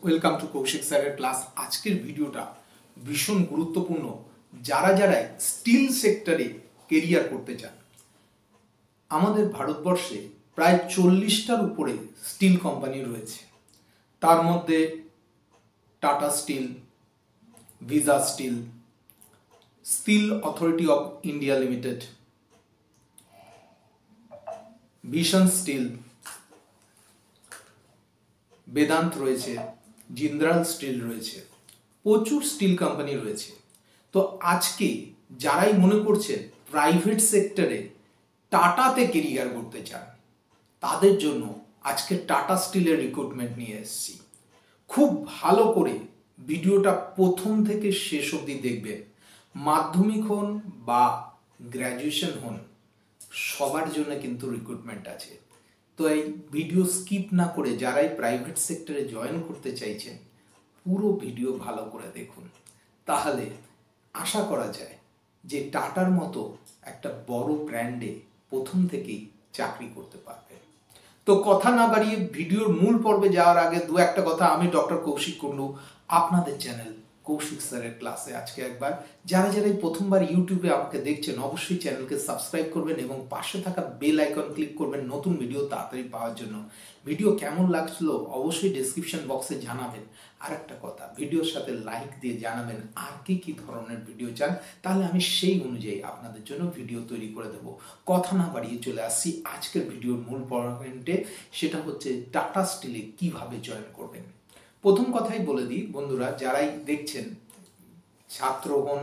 Welcome to Kaushik স্যারের class. আজকের ভিডিওটা ভীষণ গুরুত্বপূর্ণ যারা স্টিল সেক্টরে কেরিয়ার করতে চান। আমাদের ভারতবর্ষে প্রায় 40টার উপরে স্টিল কোম্পানি রয়েছে। তার মধ্যে Tata steel, Visa steel, steel authority of India limited, vision steel, Vedanta রয়েছে, জিন্দাল স্টিল রয়েছে, প্রচুর স্টিল কোম্পানি রয়েছে। তো আজকে যারাই মনে করছেন প্রাইভেট সেক্টরে টাটাতে কেরিয়ার করতে চান, তাদের জন্য আজকে টাটা স্টিলের রিক্রুটমেন্ট নিয়ে এসেছি। খুব ভালো করে ভিডিওটা প্রথম থেকে শেষ অবধি দেখবেন। মাধ্যমিক হন বা গ্র্যাজুয়েশন হন, সবার জন্য কিন্তু রিক্রুটমেন্ট আছে। তো এই ভিডিও স্কিপ না করে যারাই প্রাইভেট সেক্টরে জয়েন করতে চাইছেন, পুরো ভিডিও ভালো করে দেখুন। তাহলে আশা করা যায় যে টাটার মতো একটা বড় ব্র্যান্ডে প্রথম থেকেই চাকরি করতে পারবেন। তো কথা না বাড়িয়ে ভিডিওর মূল পর্বে যাওয়ার আগে দু একটা কথা। আমি ডক্টর কৌশিক কুন্ডু, আপনাদের চ্যানেল কৌশিক স্যারের ক্লাসে আজকে একবার যারা এই প্রথমবার ইউটিউবে আমাকে দেখছেন, অবশ্যই চ্যানেলকে সাবস্ক্রাইব করবেন এবং পাশে থাকা বেল আইকন ক্লিক করবেন নতুন ভিডিও তাড়াতাড়ি পাওয়ার জন্য। ভিডিও কেমন লাগছিল অবশ্যই ডেসক্রিপশন বক্সে জানাবেন। আর একটা কথা, ভিডিওর সাথে লাইক দিয়ে জানাবেন আর কি ধরনের ভিডিও চান, তাহলে আমি সেই অনুযায়ী আপনাদের জন্য ভিডিও তৈরি করে দেব। কথা না বাড়িয়ে চলে আসছি আজকের ভিডিওর মূল পয়েন্টে, সেটা হচ্ছে টাটা স্টিলে কিভাবে জয়েন করবেন। প্রথম কথাই বলে দিই বন্ধুরা, যারাই দেখছেন ছাত্র হন,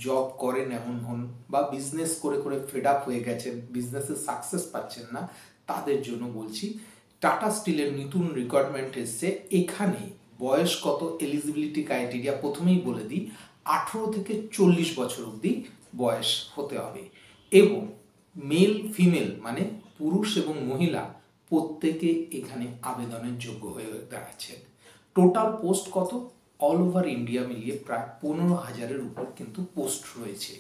জব করেন এমন হন, বা বিজনেস করে ফেড আপ হয়ে গেছেন, বিজনেসে সাকসেস পাচ্ছেন না, তাদের জন্য বলছি টাটা স্টিলের নতুন রিকোয়ারমেন্ট এসছে। এখানে বয়স কত, এলিজিবিলিটি ক্রাইটেরিয়া প্রথমেই বলে দিই, 18 থেকে 40 বছর অবধি বয়স হতে হবে এবং মেল ফিমেল মানে পুরুষ এবং মহিলা প্রত্যেকে এখানে আবেদনের যোগ্য হয়ে দাঁড়াচ্ছেন। টোটাল পোস্ট কত, অল ওভার ইন্ডিয়া মিলিয়ে প্রায় 15,000-এর উপর কিন্তু পোস্ট রয়েছে।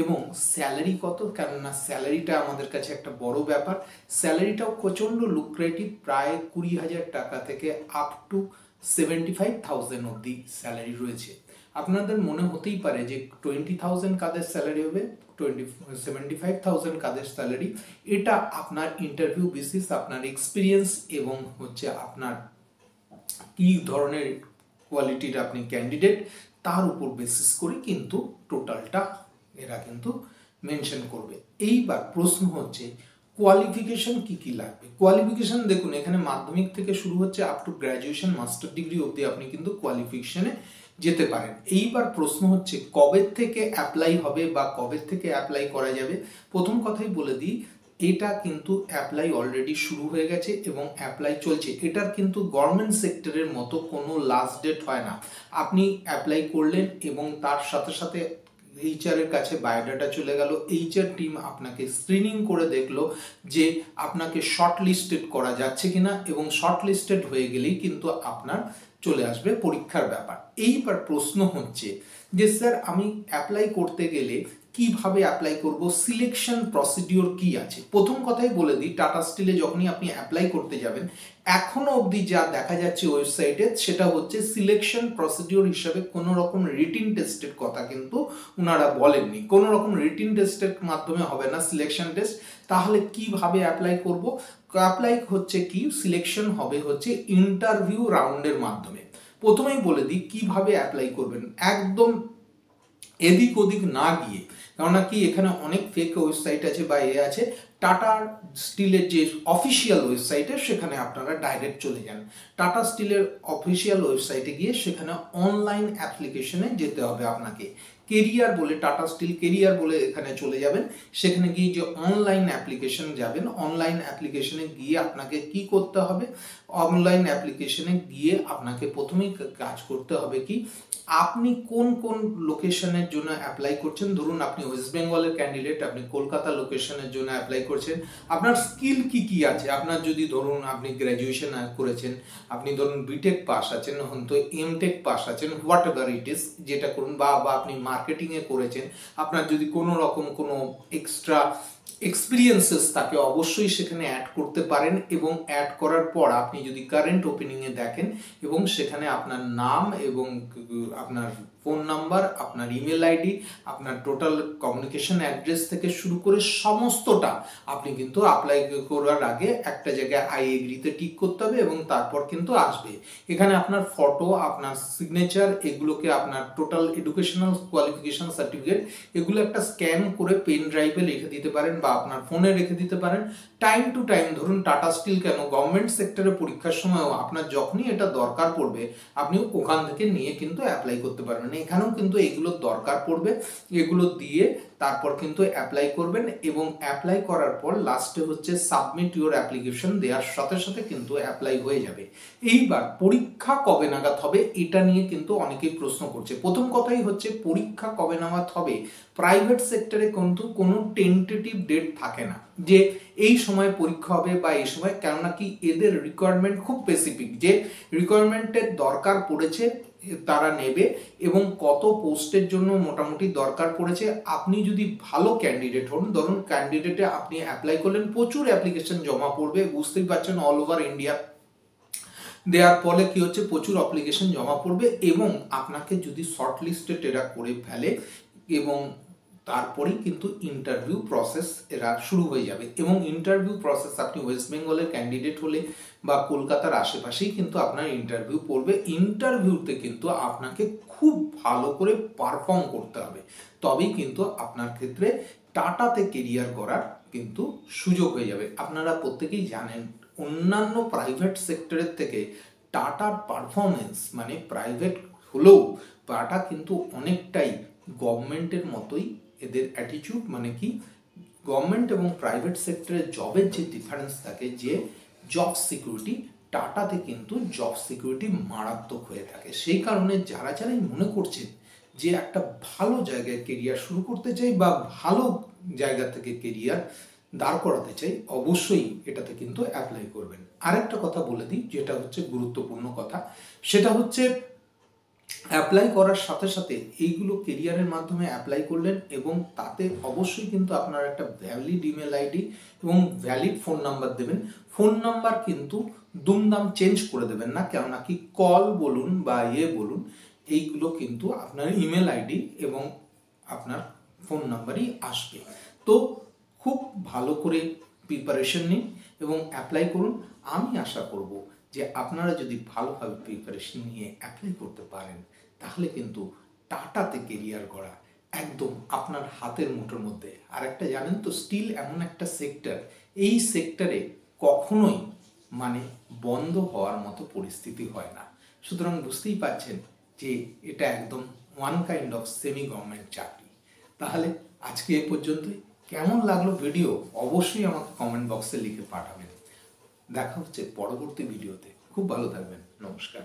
এবং স্যালারি কত, কেননা স্যালারিটা আমাদের কাছে একটা বড় ব্যাপার। স্যালারিটাও প্রচণ্ড লুক্রেটিভ, প্রায় 20,000 টাকা থেকে আপ টু 75,000 অবধি স্যালারি রয়েছে। আপনাদের মনে হতেই পারে যে 20,000 কাদের স্যালারি হবে, 75,000 কাদের স্যালারি। এটা আপনার ইন্টারভিউ বেসিস, আপনার এক্সপিরিয়েন্স এবং হচ্ছে আপনার কি ধরনের কোয়ালিটির আপনি ক্যান্ডিডেট, তার উপর বেসিস করে কিন্তু টোটালটা এরা কিন্তু মেনশন করবে। এইবার প্রশ্ন হচ্ছে কোয়ালিফিকেশন কি লাগবে। কোয়ালিফিকেশন দেখুন, এখানে মাধ্যমিক থেকে শুরু হচ্ছে up to graduation, master degree অবধি আপনি কিন্তু কোয়ালিফিকেশনে যেতে পারেন। এইবার প্রশ্ন হচ্ছে কবে থেকে অ্যাপ্লাই হবে বা কবে থেকে অ্যাপ্লাই করা যাবে। প্রথম কথাই বলে দিই, এটা কিন্তু অ্যাপ্লাই অলরেডি শুরু হয়ে গেছে এবং অ্যাপ্লাই চলছে। এটার কিন্তু গভর্নমেন্ট সেক্টরের মতো কোনো লাস্ট ডেট হয় না। আপনি অ্যাপ্লাই করলেন এবং তার সাথে সাথে এইচআর এর কাছে বায়োডাটা চলে গেল, এইচআর টিম আপনাকে স্ক্রিনিং করে দেখলো যে আপনাকে শর্ট লিস্টেড করা যাচ্ছে কিনা, এবং শর্ট লিস্টেড হয়ে গেলেই কিন্তু আপনার চলে আসবে পরীক্ষার ব্যাপার। এইবার প্রশ্ন হচ্ছে যে স্যার আমি অ্যাপ্লাই করতে গেলে কিভাবে অ্যাপ্লাই করব, সিলেকশন প্রসিডিওর কি আছে। প্রথম কথাই বলে দিই, টাটা স্টিলে যখনই আপনি অ্যাপ্লাই করতে যাবেন, এখনো অবধি যা দেখা যাচ্ছে ওয়েবসাইটে, সেটা হচ্ছে সিলেকশন প্রসিডিওর হিসাবে কোনো রকম রিটিন টেস্টের কথা কিন্তু ওনারা বলেননি। কোনো রকম রিটিন টেস্টের মাধ্যমে হবে না সিলেকশন টেস্ট। তাহলে কিভাবে অ্যাপ্লাই করব, অ্যাপ্লাই হচ্ছে কি, সিলেকশন হবে হচ্ছে ইন্টারভিউ রাউন্ডের মাধ্যমে। প্রথমেই বলে দিই কিভাবে অ্যাপ্লাই করবেন, একদম এদিক ওদিক না গিয়ে, কেননা কি এখানে অনেক ফেক ওয়েবসাইট আছে বা আছে। টাটা স্টিলের যে অফিসিয়াল ওয়েবসাইটে, সেখানে আপনারা ডাইরেক্ট চলে যান। টাটা স্টিলের অফিসিয়াল ওয়েবসাইটে গিয়ে সেখানে অনলাইন অ্যাপ্লিকেশনে যেতে হবে আপনাকে। কেরিয়ার বলে, টাটা স্টিল কেরিয়ার বলে এখানে চলে যাবেন। সেখানে গিয়ে যে অনলাইন অ্যাপ্লিকেশন যাবেন, অনলাইন অ্যাপ্লিকেশনে গিয়ে আপনাকে কি করতে হবে, অনলাইন অ্যাপ্লিকেশনে গিয়ে আপনাকে প্রথমেই কাজ করতে হবে কি, আপনি কোন কোন লোকেশনের জন্য অ্যাপ্লাই করছেন। ধরুন আপনি ওয়েস্ট বেঙ্গলের ক্যান্ডিডেট, আপনি কলকাতা লোকেশনের জন্য অ্যাপ্লাই করছেন। আপনার স্কিল কি আছে, আপনার যদি ধরুন আপনি গ্র্যাজুয়েশন করেছেন, আপনি ধরুন বিটেক পাস আছেন, হয়তো এমটেক পাস আছেন, হোয়াট এভার ইট ইস, যেটা করুন, বা আপনি মার্কেটিংয়ে করেছেন, আপনার যদি কোনো রকম কোনো এক্সট্রা এক্সপিরিয়েন্সেস তাকে অবশ্যই সেখানে অ্যাড করতে পারেন, এবং অ্যাড করার পর আপনি যদি কারেন্ট ওপেনিংয়ে দেখেন এবং সেখানে আপনার নাম এবং আপনার ফোন নাম্বার, আপনার ইমেল আইডি, আপনার টোটাল কমিউনিকেশন অ্যাড্রেস থেকে শুরু করে সমস্তটা আপনি কিন্তু অ্যাপ্লাই করার আগে একটা জায়গায় আই এগ্রিতে টিক করতে হবে এবং তারপর কিন্তু আসবে। এখানে আপনার ফটো, আপনার সিগনেচার, এগুলোকে আপনার টোটাল এডুকেশনাল কোয়ালিফিকেশন সার্টিফিকেট, এগুলো একটা স্ক্যান করে পেন ড্রাইভে রেখে দিতে পারেন বা আপনার ফোনে রেখে দিতে পারেন। টাইম টু টাইম, ধরুন টাটা স্টিল কেন, গভর্নমেন্ট সেক্টরে পরীক্ষার সময়ও আপনার যখনই এটা দরকার পড়বে আপনি ওখান থেকে নিয়ে কিন্তু অ্যাপ্লাই করতে পারবেন। এখানেও কিন্তু এগুলোর দরকার পড়বে, এগুলো দিয়ে তারপর কিন্তু অ্যাপ্লাই করবেন, এবং অ্যাপ্লাই করার পর লাস্টে হচ্ছে সাবমিট ইউর অ্যাপ্লিকেশন দেওয়ার সাথে সাথে কিন্তু অ্যাপ্লাই হয়ে যাবে। এইবার পরীক্ষা কবে নাগাদ হবে এটা নিয়ে কিন্তু অনেকেই প্রশ্ন করছে। প্রথম কথাই হচ্ছে পরীক্ষা কবে নাগাদ হবে, প্রাইভেট সেক্টরে কিন্তু কোনো টেন্টেটিভ ডেট থাকে না যে এই সময় পরীক্ষা হবে বা এই সময়, কেননা কি এদের রিকোয়ারমেন্ট খুব স্পেসিফিক, যে রিকোয়ারমেন্টের দরকার পড়েছে তারা নেবে, এবং কত পোস্টের জন্য মোটামুটি দরকার পড়েছে। আপনি যদি ভালো ক্যান্ডিডেট হন, ধরুন ক্যান্ডিডেটে আপনি অ্যাপ্লাই করলেন, প্রচুর অ্যাপ্লিকেশন জমা পড়বে, বুঝতেই পারছেন অল ওভার ইন্ডিয়া দেওয়ার ফলে কি হচ্ছে, প্রচুর অ্যাপ্লিকেশন জমা পড়বে, এবং আপনাকে যদি শর্ট লিস্টেড এরা করে ফেলে এবং তারপরেই কিন্তু ইন্টারভিউ প্রসেস এরা শুরু হয়ে যাবে। এবং ইন্টারভিউ প্রসেস আপনি ওয়েস্ট বেঙ্গলের ক্যান্ডিডেট হলে বা কলকাতার আশেপাশেই কিন্তু আপনার ইন্টারভিউ পড়বে। ইন্টারভিউতে কিন্তু আপনাকে খুব ভালো করে পারফর্ম করতে হবে, তবেই কিন্তু আপনার ক্ষেত্রে টাটাতে কেরিয়ার করার কিন্তু সুযোগ হয়ে যাবে। আপনারা প্রত্যেকেই জানেন অন্যান্য প্রাইভেট সেক্টরের থেকে টাটার পারফরমেন্স, মানে প্রাইভেট হলেও টাটা কিন্তু অনেকটাই গভর্নমেন্টের মতোই এদের অ্যাটিটিউড, মানে কি গভর্নমেন্ট এবং প্রাইভেট সেক্টরে জবের যে ডিফারেন্স থাকে, যে জব সিকিউরিটি, টাটাতে কিন্তু জব সিকিউরিটি মারাত্মক হয়ে থাকে। সেই কারণে যারাই মনে করছেন যে একটা ভালো জায়গায় কেরিয়ার শুরু করতে চাই বা ভালো জায়গা থেকে কেরিয়ার দাঁড় করাতে চাই, অবশ্যই এটাতে কিন্তু অ্যাপ্লাই করবেন। আরেকটা কথা বলে দিই, যেটা হচ্ছে গুরুত্বপূর্ণ কথা, সেটা হচ্ছে অ্যাপ্লাই করার সাথে সাথে এইগুলো কেরিয়ারের মাধ্যমে অ্যাপ্লাই করলেন, এবং তাতে অবশ্যই কিন্তু আপনার একটা ভ্যালিড ইমেল আইডি এবং ভ্যালিড ফোন নাম্বার দেবেন। ফোন নাম্বার কিন্তু দুমদাম চেঞ্জ করে দেবেন না, কেননা কি কল বলুন বা বলুন, এইগুলো কিন্তু আপনার ইমেল আইডি এবং আপনার ফোন নাম্বারই আসবে। তো খুব ভালো করে প্রিপারেশন নিন এবং অ্যাপ্লাই করুন। আমি আশা করব যে আপনারা যদি ভালোভাবে প্রিপারেশন নিয়ে অ্যাপ্লাই করতে পারেন, তাহলে কিন্তু টাটাতে কেরিয়ার করা একদম আপনার হাতের মুঠোর মধ্যে। আর একটা জানেন তো, স্টিল এমন একটা সেক্টর, এই সেক্টরে কখনোই মানে বন্ধ হওয়ার মতো পরিস্থিতি হয় না। সুতরাং বুঝতেই পারছেন যে এটা একদম one kind of semi government চাকরি। তাহলে আজকে এ পর্যন্তই। কেমন লাগলো ভিডিও অবশ্যই আমাকে কমেন্ট বক্সে লিখে পাঠাবেন। দেখা হচ্ছে পরবর্তী ভিডিওতে। খুব ভালো থাকবেন। নমস্কার।